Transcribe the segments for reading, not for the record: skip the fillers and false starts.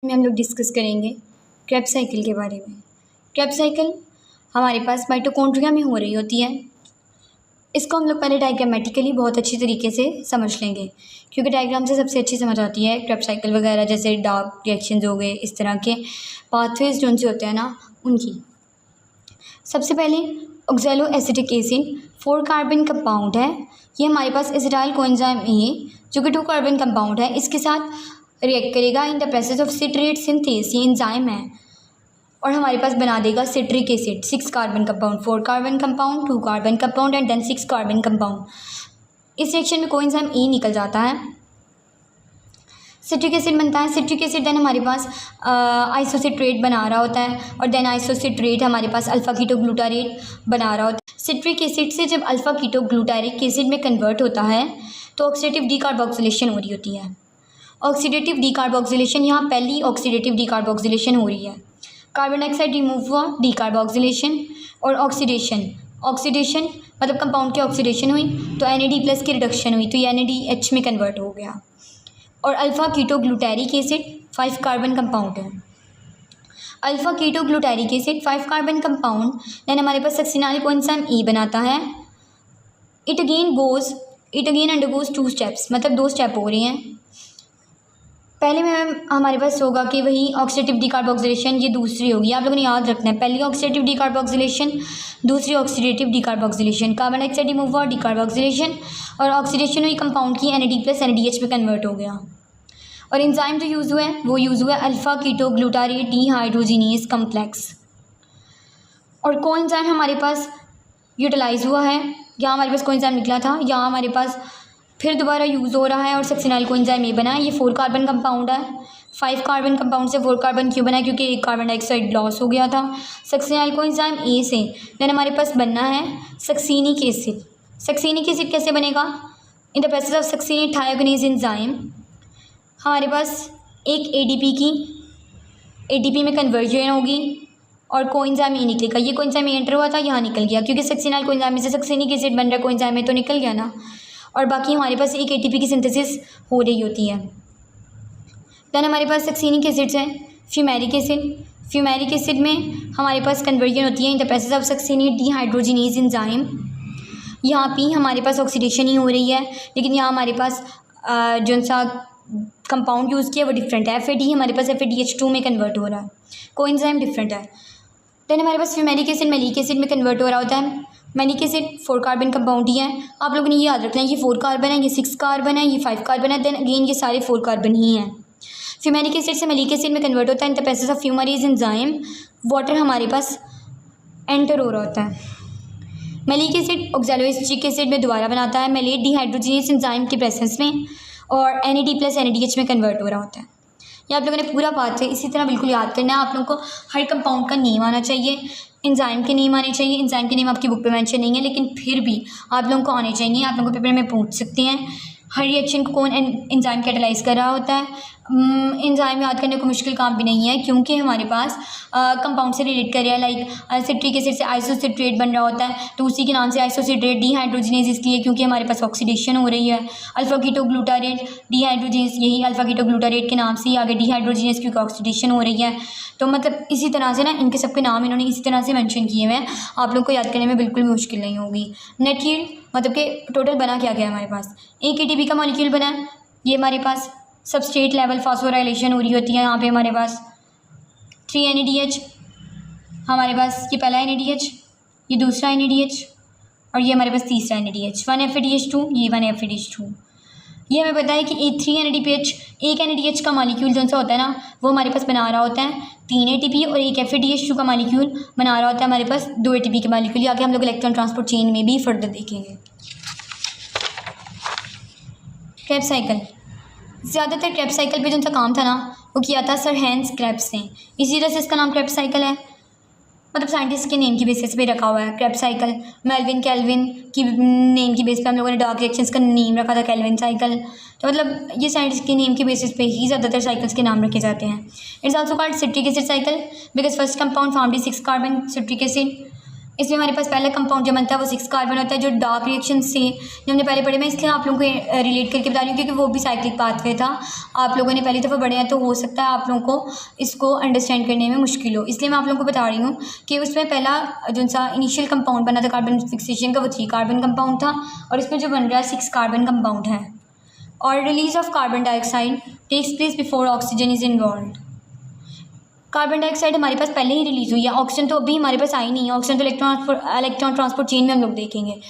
में हम लोग डिस्कस करेंगे क्रेब्स साइकिल के बारे में। क्रेब्स साइकिल हमारे पास माइटोकॉन्ड्रिया में हो रही होती है। इसको हम लोग पहले डायग्रामेटिकली बहुत अच्छी तरीके से समझ लेंगे, क्योंकि डायग्राम से सबसे अच्छी समझ आती है क्रेब्स साइकिल वगैरह, जैसे डार्क रिएक्शंस हो गए, इस तरह के पाथवेज जो उनसे होते हैं ना, उनकी। सबसे पहले oxalo acetic acid 4 carbon compound है। ये हमारे पास एसिटाइल कोएंजाइम ए जो कि 2 कार्बन कंपाउंड है, इसके साथ रिएक्ट करेगा in the process of citrate synthase. ये एंजाइम है और हमारे पास बना देगा citric acid 6 carbon compound, 4 carbon compound, 2 carbon compound and then 6 carbon compound. इस रिएक्शन में कोएंजाइम ए निकल जाता है, सिट्रिक एसिड बनता है। सिट्रिक एसिड देन हमारे पास आइसोसिट्रेट बना रहा होता है और देन आइसोसिट्रेट हमारे पास अल्फा कीटोग्लूटारेट बना रहा होता है। सिट्रिक एसिड से जब अल्फा कीटोग्लूटारिक एसिड में कन्वर्ट होता है तो ऑक्सीडेटिव डीकार्बोक्सिलेशन हो रही होती है। ऑक्सीडेटिव डीकार्बोक्सिलेशन, यहाँ पहली ऑक्सीडेटिव डीकार्बोक्सिलेशन हो रही है। कार्बन डाइऑक्साइड रिमूव हुआ, डीकार्बोक्सिलेशन और ऑक्सीडेशन मतलब कंपाउंड की ऑक्सीडेशन हुई तो NAD+ की रिडक्शन हुई तो ये NADH में कन्वर्ट हो गया। और alpha ketoglutaric acid 5 carbon compound है। Alpha ketoglutaric acid 5 carbon compound then हमारे पास सक्सिनाइल कोएंजाइम E बनाता है। इट अगेन अंडरगोज 2 स्टेप्स, मतलब 2 स्टेप हो रही हैं। पहले में हमारे पास होगा कि वही ऑक्सीडेटिव डीकार्बोक्सिलेशन, ये दूसरी होगी। आप लोगों ने याद रखना है, पहली ऑक्सीडेटिव डीकार्बोक्सिलेशन, दूसरी oxidative decarboxylation. Carbon dioxide remove हुआ, डीकार्बोक्सिलेशन और ऑक्सीडेशन हुई कंपाउंड की, NAD+ NADH में कन्वर्ट हो गया। और एंजाइम जो यूज़ हुआ है वो यूज़ हुआ है अल्फा कीटोग्लूटारेट डीहाइड्रोजिनेज कम्प्लेक्स। और कोएंजाइम हमारे पास यूटिलाइज हुआ है, यहाँ हमारे पास कोएंजाइम निकला था, यहाँ हमारे पास फिर दोबारा यूज़ हो रहा है और सक्सिनाइल कोएंजाइम ए बना है। ये 4 कार्बन कंपाउंड है। 5 कार्बन कंपाउंड से 4 कार्बन क्यों बना है? क्योंकि एक कार्बन डाइऑक्साइड लॉस हो गया था सक्सिनाइल कोएंजाइम ए से। देन हमारे पास बनना है सक्सीनिक एसिड। सक्सीनिक एसिड कैसे बनेगा? In the process of succinic thiokinase enzyme हमारे पास एक ADP में कन्वर्जन होगी और कोएंजाइम ए निकलेगा। ये कोएंजाइम ए एंटर हुआ था, यहाँ निकल गया, क्योंकि सक्सिनाइल कोएंजाइम में से सक्सीनिक एसिड बन रहा है, कोएंजाइम में तो निकल गया ना। और बाकी हमारे पास एक ATP की सिंथेसिस हो रही होती है। देन हमारे पास सक्सीनिक एसिड्स हैं, फ्यूमेरिक एसिड। फ्यूमेरिक एसिड में हमारे पास कन्वर्जन होती है इन the process of succinic dehydrogenase enzyme. यहाँ भी हमारे पास ऑक्सीडेशन ही हो रही है, लेकिन यहाँ हमारे पास जो सा कंपाउंड यूज़ किया वो डिफरेंट है। FAD हमारे पास FADH2 में कन्वर्ट हो रहा है, कोएंजाइम डिफरेंट है। देन हमारे पास फ्यूमेरिक एसिड मैलिक एसिड में कन्वर्ट हो रहा होता है। मैलिक एसिड 4 कार्बन कंपाउंड ही है। आप लोगों ने ये याद रखना है, ये 4 कार्बन है, ये 6 कार्बन है, ये 5 कार्बन है, देन अगेन ये सारे 4 कार्बन ही हैं। फ्यूमेरिक एसिड से मैलिक एसिड में कन्वर्ट होता है इन the process of fumarase enzyme. Water हमारे पास एंटर हो रहा होता है। मैलिक एसिड ऑक्सैलोएसिटिक एसिड में दोबारा बनाता है मैलेट डिहाइड्रोजिनेज एंजाइम के प्रेजेंस में और NAD+ NADH में कन्वर्ट हो रहा होता है। ये आप लोगों ने पूरा बात है इसी तरह बिल्कुल याद करना है। आप लोगों को हर कंपाउंड का नेम आना चाहिए, एंजाइम के नेम आने चाहिए। एंजाइम के नेम आपकी बुक पे मेंशन नहीं है, लेकिन फिर भी आप लोगों को आने चाहिए। आप लोगों को पेपर में पूछ सकते हैं हर रिएक्शन को कौन एंजाइम कैटेलाइज कर रहा होता है। एंजाइम याद करने को मुश्किल काम भी नहीं है, क्योंकि हमारे पास कंपाउंड से रिलेट कर रहा है। लाइक सिट्रिक एसिड से आइसोसिट्रेट बन रहा होता है तो उसी के नाम से आइसोसिट्रेट डीहाइड्रोजिनेज, इसलिए क्योंकि हमारे पास ऑक्सीडेशन हो रही है। अल्फा कीटोग्लूटारेट डीहाइड्रोजिनेज, यही अल्फा कीटोग्लूटारेट के नाम से ही आगे डीहाइड्रोजिनेज क्योंकि ऑक्सीडेशन हो रही है। तो मतलब इसी तरह से ना इनके सबके नाम इन्होंने इसी तरह से मेंशन किए हुए हैं। आप लोग को याद करने में बिल्कुल भी मुश्किल नहीं होगी। नेट यील्ड मतलब कि टोटल बना क्या गया हमारे पास, एक ATP का मॉलिक्यूल बना है। ये हमारे पास सबस्ट्रेट लेवल फॉस्फोराइलेशन हो रही होती है। यहाँ पे हमारे पास 3 NADH, हमारे पास ये पहला NADH, ये दूसरा NADH और ये हमारे पास तीसरा NADH। 1 FADH2, ये 1 FADH2। ये हमें पता है कि 3 NADPH, एक NADH का मॉलिक्यूल जो सा होता है ना वो हमारे पास बना रहा होता है 3 ATP और एक FADH2 का मॉलिक्यूल बना रहा होता है हमारे पास 2 ATP के मॉलिक्यूल। आगे हम लोग इलेक्ट्रॉन ट्रांसपोर्ट चेन में भी फर्दर देखेंगे। क्रेब्स साइकिल, ज़्यादातर क्रेब्स साइकिल पे जो उनका काम था ना वो किया था सर हैंस क्रेब्स ने, इसी तरह से इसका नाम क्रेब्स साइकिल है। मतलब साइंटिस्ट के नेम की बेसिस पे रखा हुआ है क्रेब्स साइकिल। मेल्विन कैल्विन की नेम की बेस पे हम लोगों ने डार्क रिएक्शंस का नेम रखा था कैल्विन साइकिल। तो मतलब ये साइंटिस्ट के नेम के बेसिस पे ही ज़्यादातर साइकिल्स के नाम रखे जाते हैं। It's also called citric acid cycle because first compound found is 6 carbon citric acid. इसमें हमारे पास पहला कंपाउंड जो बनता है वो 6 कार्बन होता है, जो डार्क रिएक्शन से जो हमने पहले पढ़े, मैं इसलिए आप लोगों को रिलेट करके बता रही हूँ क्योंकि वो भी साइक्लिक पाथवे था। आप लोगों ने पहली दफ़ा पढ़े हैं तो हो सकता है आप लोगों को इसको अंडरस्टैंड करने में मुश्किल हो, इसलिए मैं आप लोगों को बता रही हूँ कि उसमें पहला जो सा इनिशियल कंपाउंड बना था कार्बन फिक्सेशन का वो 3 कार्बन कंपाउंड था, और इसमें जो बन रहा है 6 कार्बन कंपाउंड है। और release of carbon dioxide takes place before oxygen is involve. Carbon dioxide हमारे पास पहले ही रिलीज़ हुई है, ऑक्सीजन तो अभी हमारे पास आई नहीं है। ऑक्सीजन तो इलेक्ट्रॉन ट्रांसपोर्ट चेन में हम लोग देखेंगे।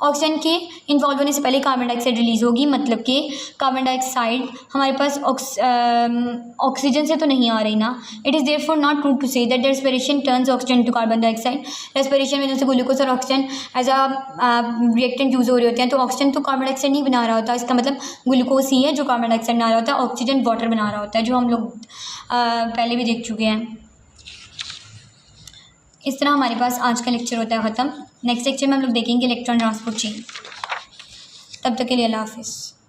ऑक्सीजन के इन्वॉल्व होने से पहले कार्बन डाइऑक्साइड रिलीज़ होगी, मतलब कि कार्बन डाइऑक्साइड हमारे पास ऑक्सीजन से तो नहीं आ रही ना। It is therefore not true to say that the respiration turns oxygen to carbon dioxide. Respiration में जैसे ग्लूकोज और oxygen as a reactant use हो रहे होते हैं, तो ऑक्सीजन तो कार्बन डाइऑक्साइड नहीं बना रहा होता, इसका मतलब ग्लूकोज ही है जो कार्बन डाइऑक्साइड बना रहा होता है, ऑक्सीजन वाटर बना रहा होता है, जो हम लोग पहले भी देख चुके हैं। इस तरह हमारे पास आज का लेक्चर होता है ख़त्म। नेक्स्ट लेक्चर में हम लोग देखेंगे इलेक्ट्रॉन ट्रांसपोर्ट चेन। तब तक के लिए अल्लाह हाफिज़।